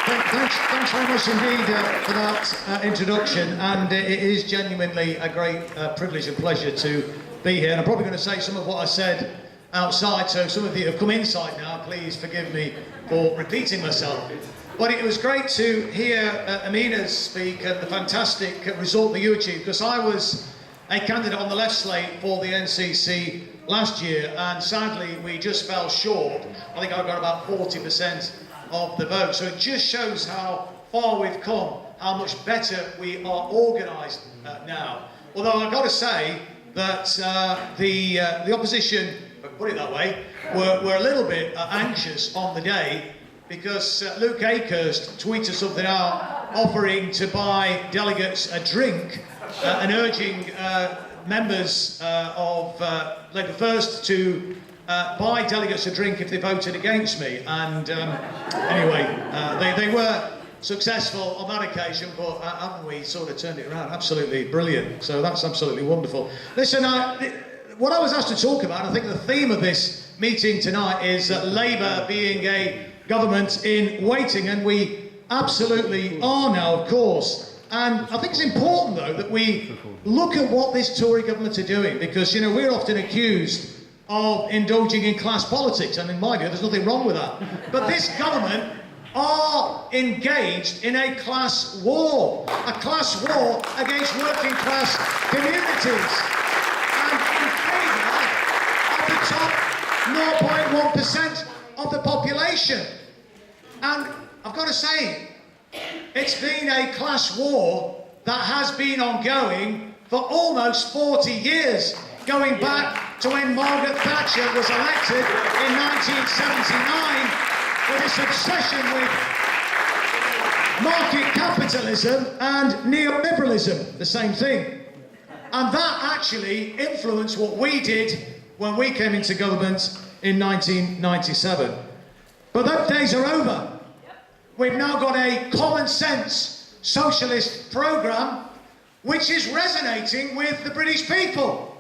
Thanks very much indeed for that introduction, and it is genuinely a great privilege and pleasure to be here. And I'm probably going to say some of what I said outside, so some of you have come inside now, please forgive me for repeating myself. But it was great to hear Amina speak and the fantastic result that you achieved, because I was a candidate on the left slate for the NCC last year, and sadly we just fell short. I think I got about 40% of the vote, so it just shows how far we've come, how much better we are organised now. Although I've got to say that the opposition, put it that way, were a little bit anxious on the day, because Luke Akehurst tweeted something out offering to buy delegates a drink and urging members of Labour First to buy delegates a drink if they voted against me. And anyway, they were successful on that occasion, but haven't we sort of turned it around? Absolutely brilliant. So that's absolutely wonderful. Listen, what I was asked to talk about, I think the theme of this meeting tonight is Labour being a government in waiting, and we absolutely are now, of course. And I think it's important, though, that we look at what this Tory government are doing, because, you know, we're often accused of indulging in class politics, and in my view, there's nothing wrong with that. But this government are engaged in a class war against working class communities, and in favour of the top 0.1% of the population. And I've got to say, it's been a class war that has been ongoing for almost 40 years, going back to when Margaret Thatcher was elected in 1979, with this obsession with market capitalism and neoliberalism, the same thing. And that actually influenced what we did when we came into government in 1997. But those days are over. We've now got a common sense socialist programme which is resonating with the British people.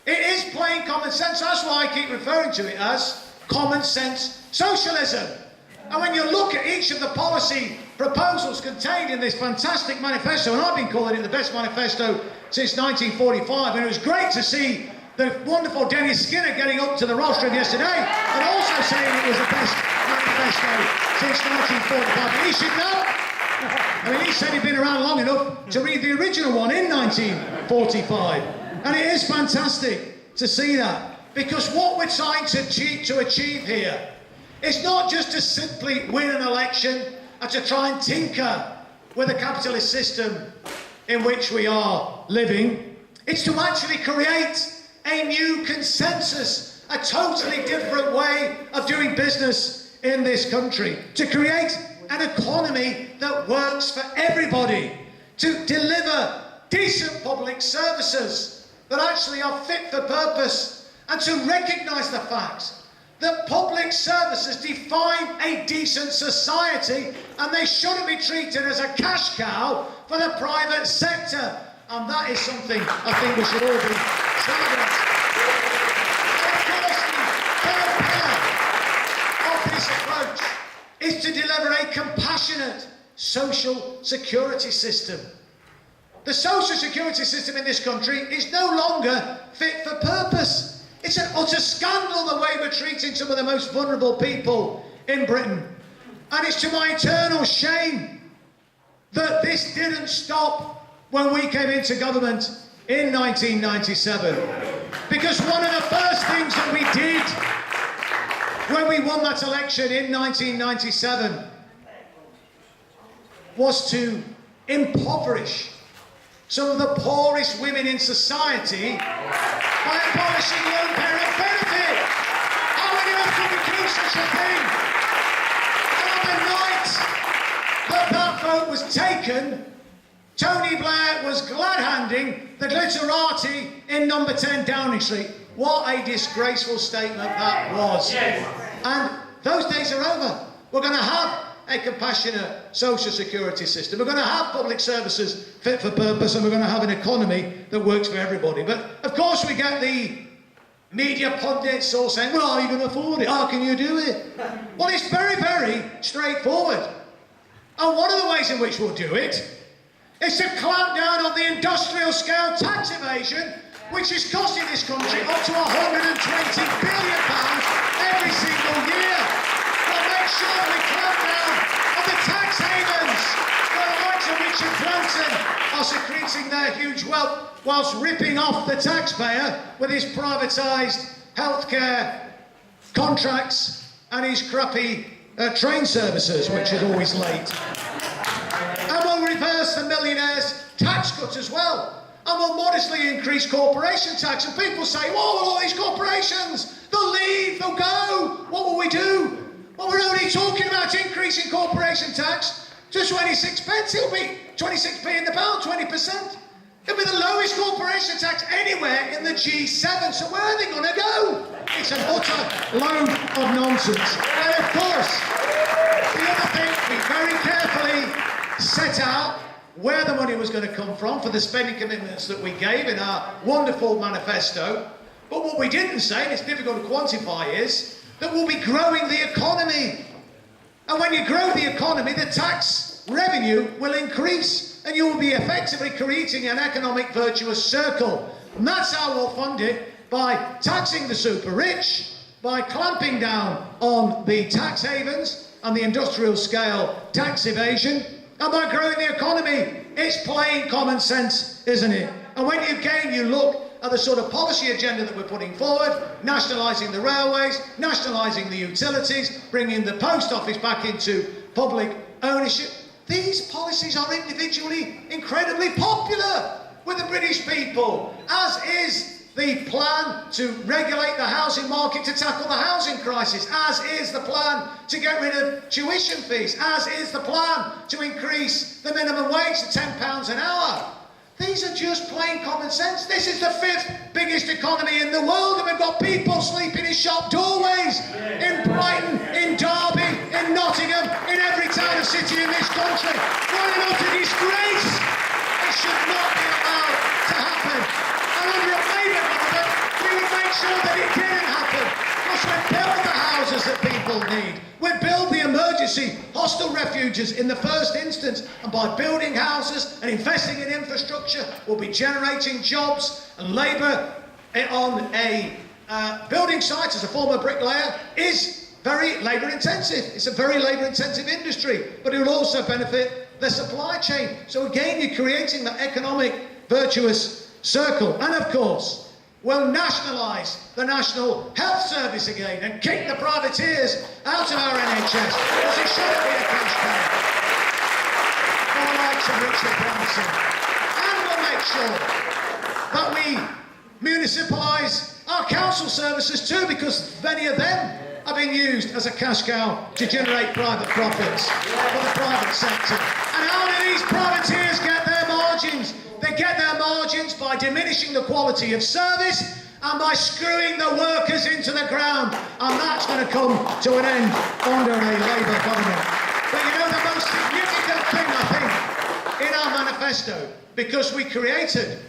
It is plain common sense. That's why I keep referring to it as common sense socialism. And when you look at each of the policy proposals contained in this fantastic manifesto, and I've been calling it the best manifesto since 1945, and it was great to see the wonderful Dennis Skinner getting up to the rostrum yesterday and also saying it was the best manifesto since 1945. And he should know. I mean, he said he'd been around long enough to read the original one in 1945. And it is fantastic to see that, because what we're trying to achieve here is not just to simply win an election and to try and tinker with the capitalist system in which we are living. It's to actually create a new consensus, a totally different way of doing business in this country, to create an economy that works for everybody, to deliver decent public services that actually are fit for purpose, and to recognise the fact that public services define a decent society, and they shouldn't be treated as a cash cow for the private sector. And that is something I think we should all be celebrating. And of course, the third pillar of this approach is to deliver a compassionate social security system. The social security system in this country is no longer fit for purpose. It's an utter scandal the way we're treating some of the most vulnerable people in Britain. And it's to my eternal shame that this didn't stop when we came into government in 1997. Because one of the first things that we did when we won that election in 1997 was to impoverish some of the poorest women in society by abolishing the own parent benefit. How on earth could we do such a thing? And on the night that that vote was taken, Tony Blair was glad-handing the glitterati in number 10 Downing Street. What a disgraceful statement that was. Yes. And those days are over. We're going to have a compassionate social security system. We're going to have public services fit for purpose, and we're going to have an economy that works for everybody. But of course we get the media pundits all saying, well, are you going to afford it? How can you do it? Well, it's very, very straightforward. And one of the ways in which we'll do it is to clamp down on the industrial scale tax evasion, which is costing this country up to £120 billion every single year. We'll make sure we clamp down on the tax havens where the likes of Richard Branson are secreting their huge wealth whilst ripping off the taxpayer with his privatised healthcare contracts and his crappy train services, which are always late. And we'll reverse the millionaires' tax cut as well. And we'll modestly increase corporation tax. And people say, oh, well, all these corporations, they'll leave, they'll go. What will we do? Well, we're only talking about increasing corporation tax to 26 pence. It'll be 26p in the pound, 20%. It'll be the lowest corporation tax anywhere in the G7. So where are they going to go? It's an utter load of nonsense. And of course, the other thing, we very carefully set out where the money was going to come from for the spending commitments that we gave in our wonderful manifesto. But what we didn't say, and it's difficult to quantify, is that we'll be growing the economy. And when you grow the economy, the tax revenue will increase, and you will be effectively creating an economic virtuous circle. And that's how we'll fund it, by taxing the super rich, by clamping down on the tax havens and the industrial scale tax evasion, and by growing the economy. It's plain common sense, isn't it? And when you look at the sort of policy agenda that we're putting forward, nationalising the railways, nationalising the utilities, bringing the post office back into public ownership, these policies are individually incredibly popular with the British people, as is the plan to regulate the housing market to tackle the housing crisis, as is the plan to get rid of tuition fees, as is the plan to increase the minimum wage to £10 an hour. These are just plain common sense. This is the 5th biggest economy in the world, and we've got people sleeping in shop doorways in Brighton, in Derby, in Nottingham, in every town and city in this country. What an utter disgrace! It should not be allowed to happen. And under a Labour government, we would make sure that it didn't happen. Because we build the houses that people need. We build the emergency hostel refuges in the first instance, and by building houses and investing in infrastructure, we'll be generating jobs. And Labour on a building site as a former bricklayer is very labour intensive. It's a very labour intensive industry, but it will also benefit the supply chain. So again, you're creating that economic virtuous circle. And of course, we'll nationalise the National Health Service again and kick the privateers out of our NHS, because it shouldn't be a cash cow for the likes of Richard Branson. And we'll make sure that we municipalise our council services too, because many of them are being used as a cash cow to generate private profits for the private sector. And how do these privateers get their margins? They get their margins by diminishing the quality of service and by screwing the workers into the ground. And that's going to come to an end under a Labour government. But you know the most significant thing, I think, in our manifesto, because we created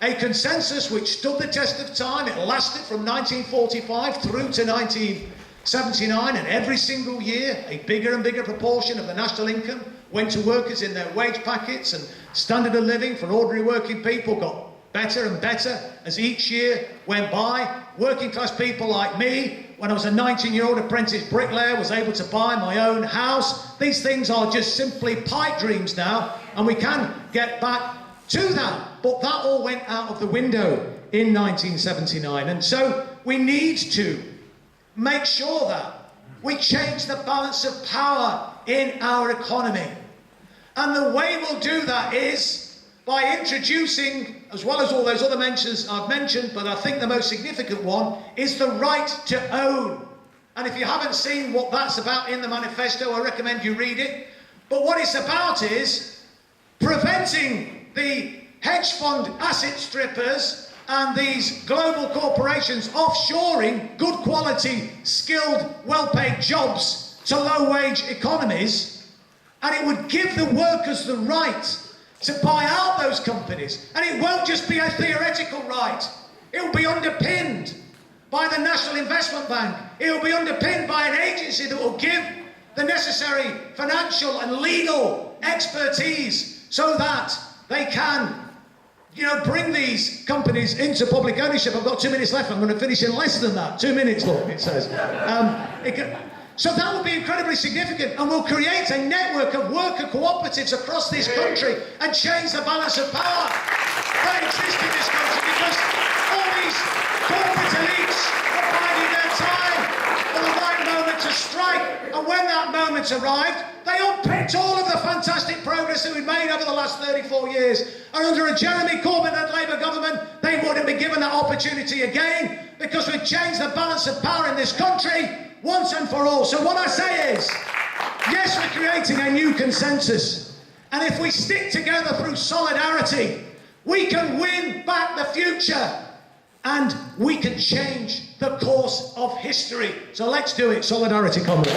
a consensus which stood the test of time. It lasted from 1945 through to 1979, and every single year a bigger and bigger proportion of the national income went to workers in their wage packets, and standard of living for ordinary working people got better and better as each year went by. Working class people like me, when I was a 19-year-old apprentice bricklayer, was able to buy my own house. These things are just simply pipe dreams now, and we can get back to that. But that all went out of the window in 1979. And so we need to make sure that we change the balance of power in our economy. And the way we'll do that is by introducing, as well as all those other mentions I've mentioned, but I think the most significant one is the right to own. And if you haven't seen what that's about in the manifesto, I recommend you read it. But what it's about is preventing the hedge fund asset strippers and these global corporations offshoring good quality, skilled, well-paid jobs to low-wage economies, and it would give the workers the right to buy out those companies. And it won't just be a theoretical right. It will be underpinned by the National Investment Bank. It will be underpinned by an agency that will give the necessary financial and legal expertise so that they can, you know, bring these companies into public ownership. I've got 2 minutes left. I'm going to finish in less than that. 2 minutes, look, it says. So that will be incredibly significant, and will create a network of worker cooperatives across this country and change the balance of power that exists in this country, because all these corporate elites are biding their time for the right moment to strike, and when that moment arrived, they unpicked all of the fantastic progress that we've made over the last 34 years. And under a Jeremy Corbyn-led Labour government, they wouldn't be given that opportunity again, because we've changed the balance of power in this country once and for all. So what I say is, yes, we're creating a new consensus. And if we stick together through solidarity, we can win back the future. And we can change the course of history. So let's do it. Solidarity, comrades.